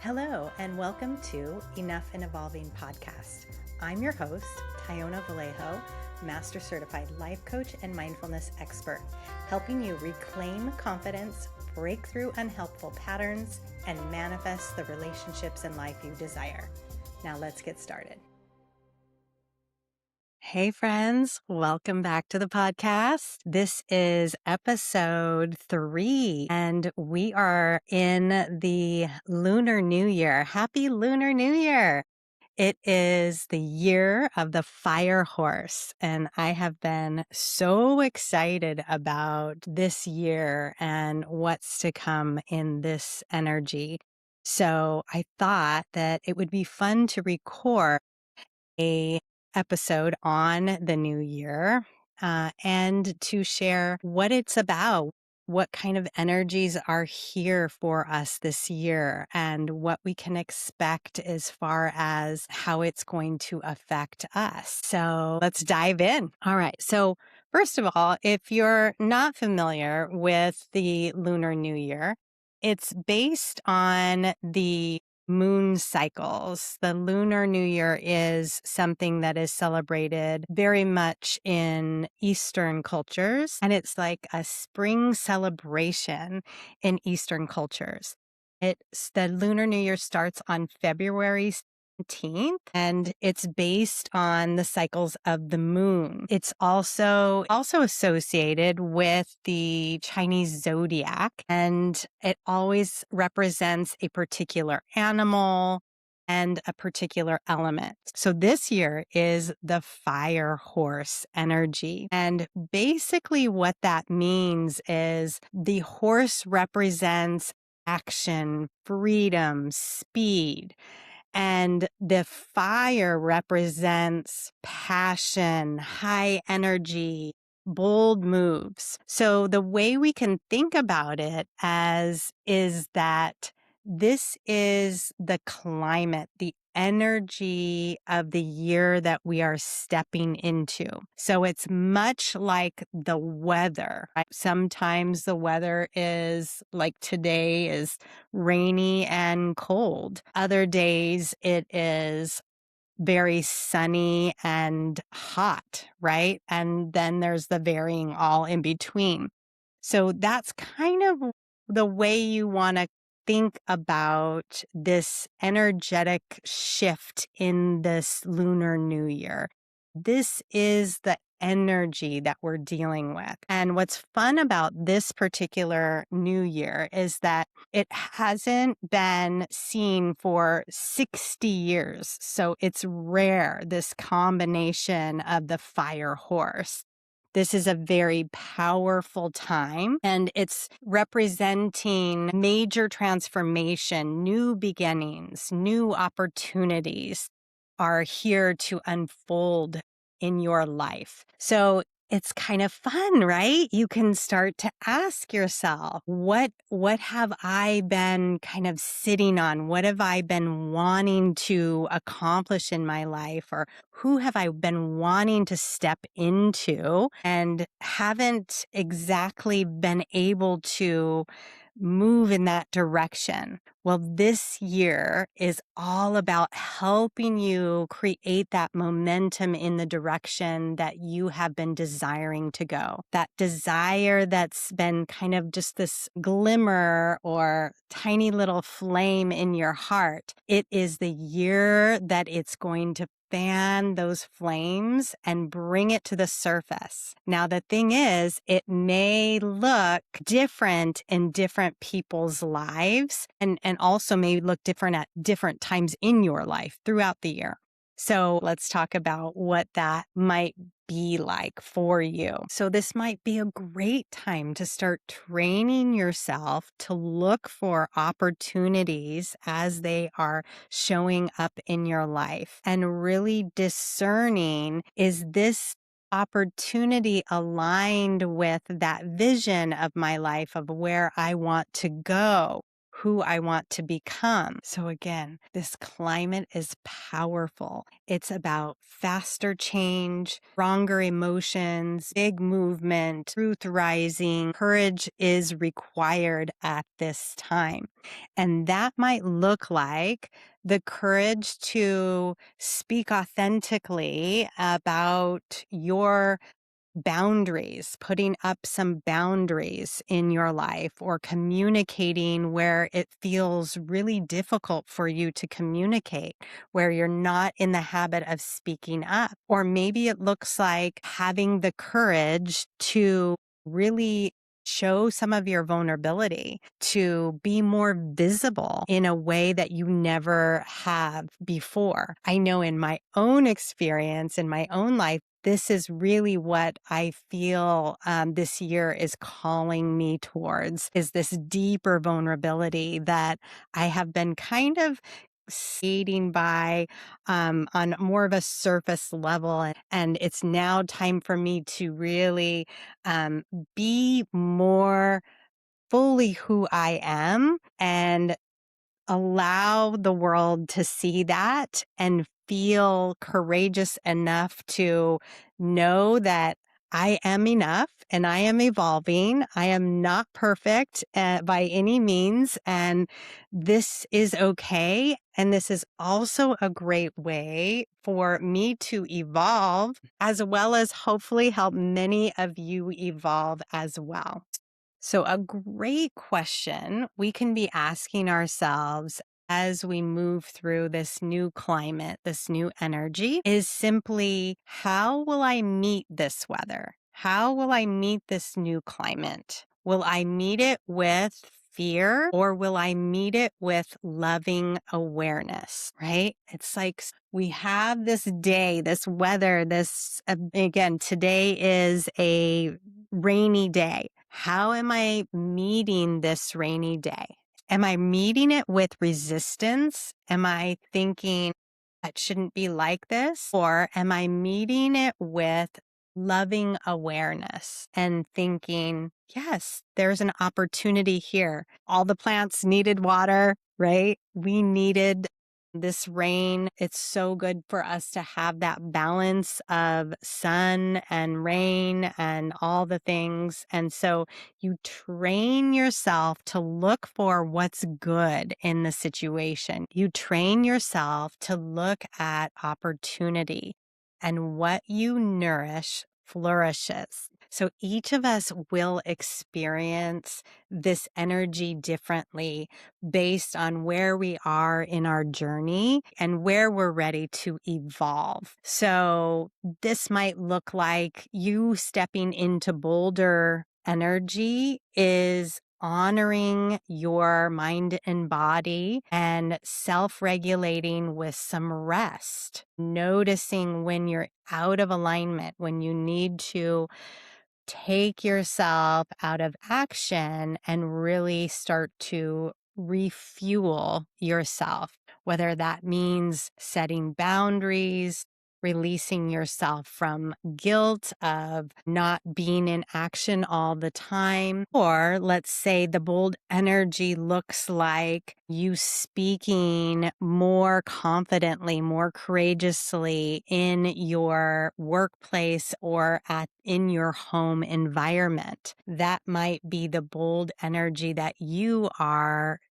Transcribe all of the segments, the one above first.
Hello, and welcome to Enough and Evolving podcast. I'm your host, Tyona Vallejo, Master Certified Life Coach and Mindfulness Expert, helping you reclaim confidence, break through unhelpful patterns, and manifest the relationships and life you desire. Now let's get started. Hey friends, welcome back to the podcast. This is episode 3, and we are in the Lunar New Year. Happy Lunar New Year! It is the year of the fire horse, and I have been so excited about this year and what's to come in this energy. So I thought that it would be fun to record a episode on the new year and to share what it's about, what kind of energies are here for us this year, and what we can expect as far as how it's going to affect us. So let's dive in. All right. So first of all, if you're not familiar with the Lunar New Year, it's based on the moon cycles. The Lunar New Year is something that is celebrated very much in Eastern cultures, and it's like a spring celebration in Eastern cultures. The Lunar New Year starts on February 17th, and it's based on the cycles of the moon. It's also associated with the Chinese zodiac, and it always represents a particular animal and a particular element. So this year is the fire horse energy. And basically what that means is the horse represents action, freedom, speed. And the fire represents passion, high energy, bold moves. So the way we can think about it is that this is the climate, the energy of the year that we are stepping into. So it's much like the weather. Right? Sometimes the weather is like today is rainy and cold. Other days it is very sunny and hot, right? And then there's the varying all in between. So that's kind of the way you want to think about this energetic shift in this Lunar New Year. This is the energy that we're dealing with. And what's fun about this particular new year is that it hasn't been seen for 60 years. So it's rare, this combination of the fire horse. This is a very powerful time, and it's representing major transformation, new beginnings, new opportunities are here to unfold in your life. So it's kind of fun, right? You can start to ask yourself, what have I been kind of sitting on? What have I been wanting to accomplish in my life? Or who have I been wanting to step into and haven't exactly been able to move in that direction? Well, this year is all about helping you create that momentum in the direction that you have been desiring to go. That desire that's been kind of just this glimmer or tiny little flame in your heart. It is the year that it's going to fan those flames and bring it to the surface. Now, the thing is, it may look different in different people's lives and also may look different at different times in your life throughout the year. So let's talk about what that might be like for you. So this might be a great time to start training yourself to look for opportunities as they are showing up in your life and really discerning, is this opportunity aligned with that vision of my life of where I want to go? who I want to become. So again, this climate is powerful. It's about faster change, stronger emotions, big movement, truth rising. Courage is required at this time. And that might look like the courage to speak authentically about your boundaries, putting up some boundaries in your life, or communicating where it feels really difficult for you to communicate, where you're not in the habit of speaking up. Or maybe it looks like having the courage to really show some of your vulnerability, to be more visible in a way that you never have before. I know in my own experience, in my own life, this is really what I feel this year is calling me towards, is this deeper vulnerability that I have been kind of skating by on more of a surface level. And it's now time for me to really um, be more fully who I am and allow the world to see that and feel courageous enough to know that I am enough and I am evolving. I am not perfect by any means. And this is okay. And this is also a great way for me to evolve, as well as hopefully help many of you evolve as well. So, a great question we can be asking ourselves as we move through this new climate, this new energy, is simply, how will I meet this weather? How will I meet this new climate? Will I meet it with fear, or will I meet it with loving awareness, right? It's like we have this day, this weather, again, today is a rainy day. How am I meeting this rainy day? Am I meeting it with resistance? Am I thinking it shouldn't be like this? Or am I meeting it with loving awareness and thinking, yes, there's an opportunity here. All the plants needed water, right? We needed this rain. It's so good for us to have that balance of sun and rain and all the things. And so you train yourself to look for what's good in the situation. You train yourself to look at opportunity, and what you nourish flourishes. So each of us will experience this energy differently based on where we are in our journey and where we're ready to evolve. So this might look like you stepping into bolder energy is honoring your mind and body and self-regulating with some rest, noticing when you're out of alignment, when you need to take yourself out of action and really start to refuel yourself, whether that means setting boundaries, releasing yourself from guilt of not being in action all the time. Or let's say the bold energy looks like you speaking more confidently, more courageously in your workplace or in your home environment. That might be the bold energy that you are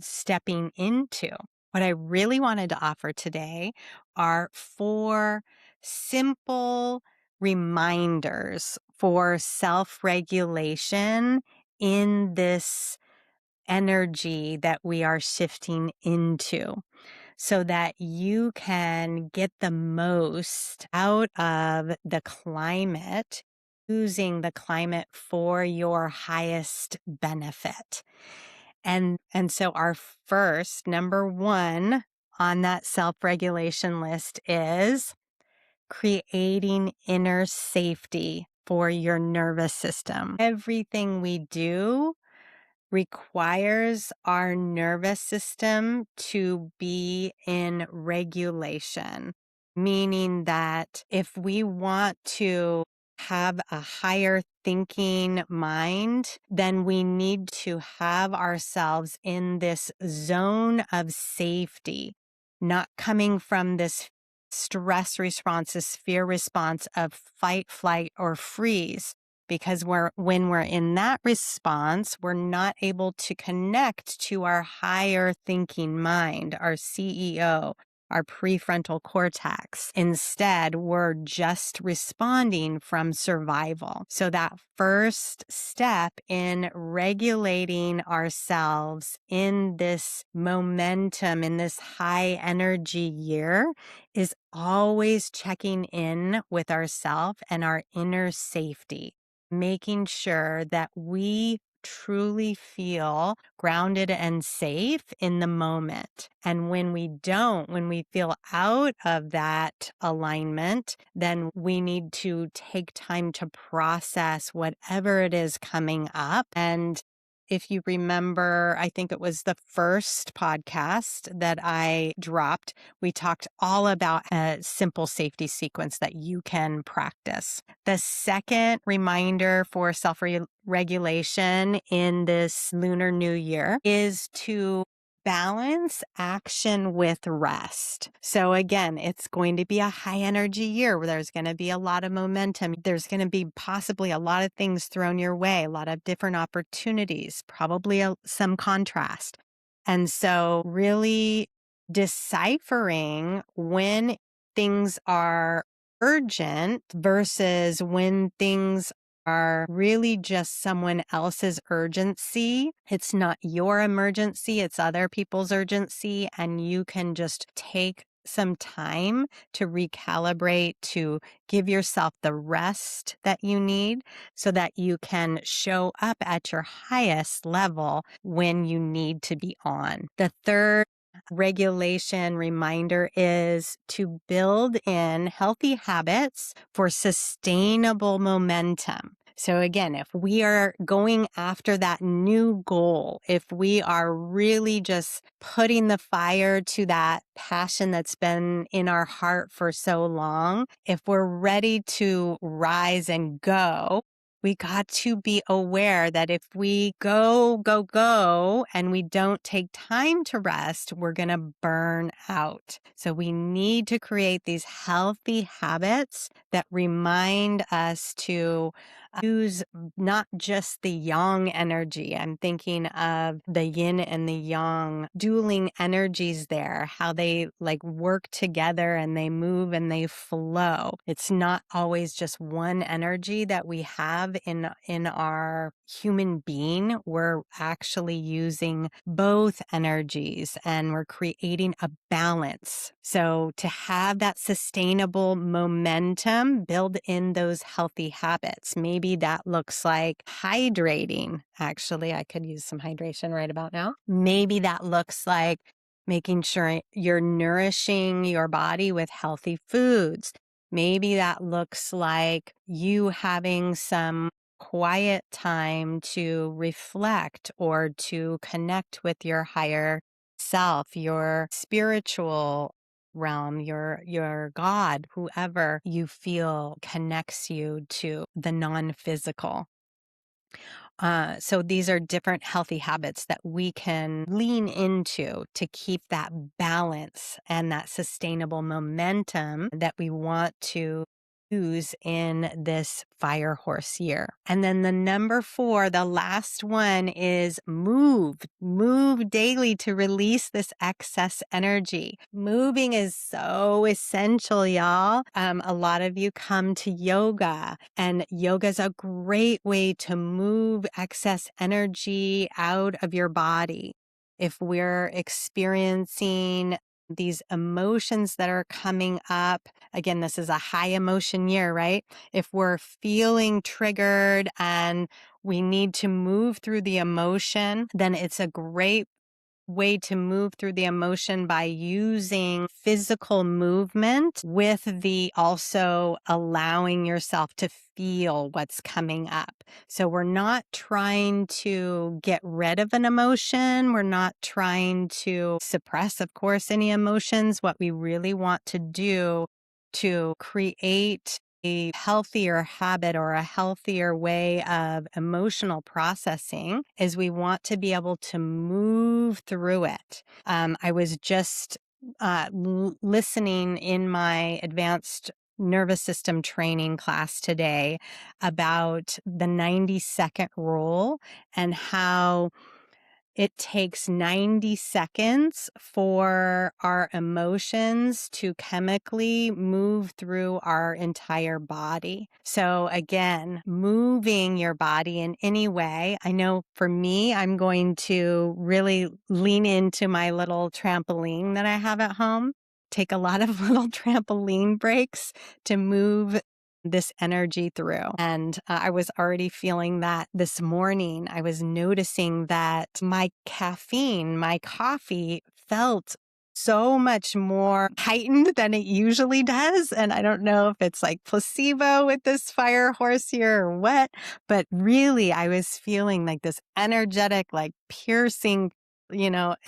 stepping into. What I really wanted to offer today are 4 simple reminders for self-regulation in this energy that we are shifting into, so that you can get the most out of the climate, using the climate for your highest benefit. And so our first, number 1 on that self-regulation list is creating inner safety for your nervous system. Everything we do requires our nervous system to be in regulation, meaning that if we want to have a higher thinking mind, then we need to have ourselves in this zone of safety, not coming from this stress response, this fear response of fight, flight, or freeze. Because when we're in that response, we're not able to connect to our higher thinking mind, our CEO, our prefrontal cortex. Instead, we're just responding from survival. So that first step in regulating ourselves in this momentum, in this high energy year, is always checking in with ourselves and our inner safety, making sure that we truly feel grounded and safe in the moment. And when we don't, when we feel out of that alignment, then we need to take time to process whatever it is coming up. And if you remember, I think it was the first podcast that I dropped, we talked all about a simple safety sequence that you can practice. The second reminder for self-regulation in this Lunar New Year is to balance action with rest. So again, it's going to be a high energy year where there's going to be a lot of momentum. There's going to be possibly a lot of things thrown your way, a lot of different opportunities, probably some contrast. And so really deciphering when things are urgent versus when things are really just someone else's urgency. It's not your emergency, it's other people's urgency. And you can just take some time to recalibrate, to give yourself the rest that you need so that you can show up at your highest level when you need to be on. The third regulation reminder is to build in healthy habits for sustainable momentum. So again, if we are going after that new goal, if we are really just putting the fire to that passion that's been in our heart for so long, if we're ready to rise and go, we got to be aware that if we go, go, go, and we don't take time to rest, we're going to burn out. So we need to create these healthy habits that remind us to use not just the yang energy. I'm thinking of the yin and the yang dueling energies there, how they like work together and they move and they flow. It's not always just one energy that we have in our human being. We're actually using both energies and we're creating a balance. So to have that sustainable momentum, build in those healthy habits. Maybe that looks like hydrating. Actually, I could use some hydration right about now. Maybe that looks like making sure you're nourishing your body with healthy foods. Maybe that looks like you having some quiet time to reflect or to connect with your higher self, your spiritual realm, your God, whoever you feel connects you to the non-physical. So these are different healthy habits that we can lean into to keep that balance and that sustainable momentum that we want to use in this fire horse year. And then the number 4, the last one is move. Move daily to release this excess energy. Moving is so essential, y'all. A lot of you come to yoga, and yoga is a great way to move excess energy out of your body. If we're experiencing these emotions that are coming up, again, this is a high emotion year, right? If we're feeling triggered and we need to move through the emotion, then it's a great way to move through the emotion by using physical movement with the also allowing yourself to feel what's coming up. So we're not trying to get rid of an emotion. We're not trying to suppress, of course, any emotions. What we really want to do to create a healthier habit or a healthier way of emotional processing is we want to be able to move through it. I was just listening in my advanced nervous system training class today about the 90-second rule and how it takes 90 seconds for our emotions to chemically move through our entire body. So again, moving your body in any way. I know for me, I'm going to really lean into my little trampoline that I have at home. Take a lot of little trampoline breaks to move this energy through. And I was already feeling that this morning. I was noticing that my caffeine, my coffee felt so much more heightened than it usually does. And I don't know if it's like placebo with this fire horse here or what, but really I was feeling like this energetic, like piercing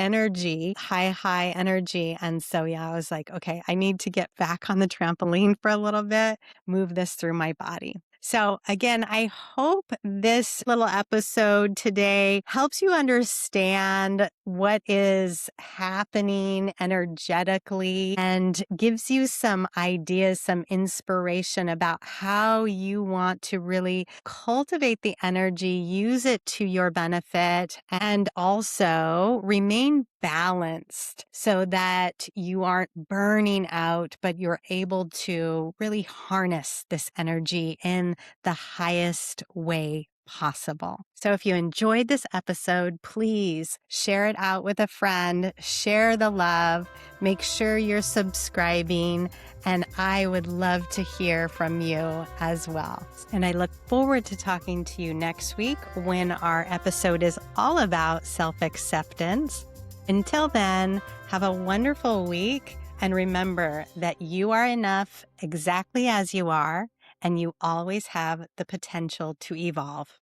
energy, high energy. And so, yeah, I was like, okay, I need to get back on the trampoline for a little bit, move this through my body. So again, I hope this little episode today helps you understand what is happening energetically and gives you some ideas, some inspiration about how you want to really cultivate the energy, use it to your benefit, and also remain balanced so that you aren't burning out, but you're able to really harness this energy in the highest way possible. So if you enjoyed this episode, please share it out with a friend, share the love, make sure you're subscribing, and I would love to hear from you as well. And I look forward to talking to you next week when our episode is all about self-acceptance. Until then, have a wonderful week, and remember that you are enough exactly as you are, and you always have the potential to evolve.